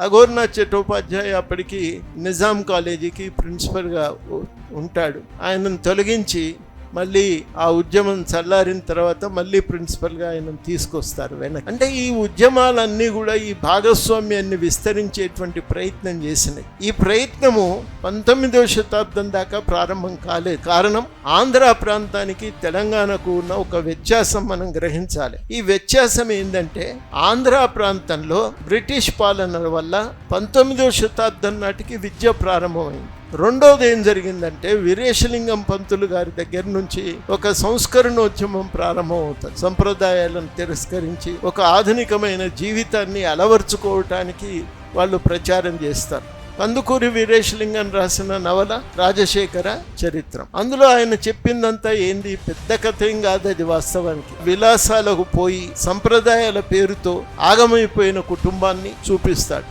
అఘోర్నాథ్ చట్టోపాధ్యాయ అప్పటికి నిజాం కాలేజీకి ప్రిన్సిపల్గా ఉంటాడు. ఆయనను తొలగించి మళ్ళీ ఆ ఉద్యమం చల్లారిన తర్వాత మళ్ళీ ప్రిన్సిపల్గా ఆయన తీసుకొస్తారు వెనక్కి. అంటే ఈ ఉద్యమాలన్నీ కూడా ఈ భాగస్వామ్యాన్ని విస్తరించేటువంటి ప్రయత్నం చేసినాయి. ఈ ప్రయత్నము 19వ శతాబ్దం దాకా ప్రారంభం కాలేదు. కారణం, ఆంధ్ర ప్రాంతానికి తెలంగాణకు ఉన్న ఒక వ్యత్యాసం మనం గ్రహించాలి. ఈ వ్యత్యాసం ఏంటంటే, ఆంధ్ర ప్రాంతంలో బ్రిటిష్ పాలన వల్ల 19వ శతాబ్దం నాటికి విద్య ప్రారంభమైంది. రెండోది ఏం జరిగిందంటే, వీరేశలింగం పంతులు గారి దగ్గర నుంచి ఒక సంస్కరణోద్యమం ప్రారంభం అవుతుంది. సంప్రదాయాలను తిరస్కరించి ఒక ఆధునికమైన జీవితాన్ని అలవర్చుకోవటానికి వాళ్ళు ప్రచారం చేస్తారు. కందుకూరి వీరేశలింగం రాసిన నవల రాజశేఖర చరిత్రం. అందులో ఆయన చెప్పిందంతా ఏంది, పెద్ద కథ ఏం కాదు అది. వాస్తవానికి విలాసాలకు పోయి సంప్రదాయాల పేరుతో ఆగమైపోయిన కుటుంబాన్ని చూపిస్తాడు.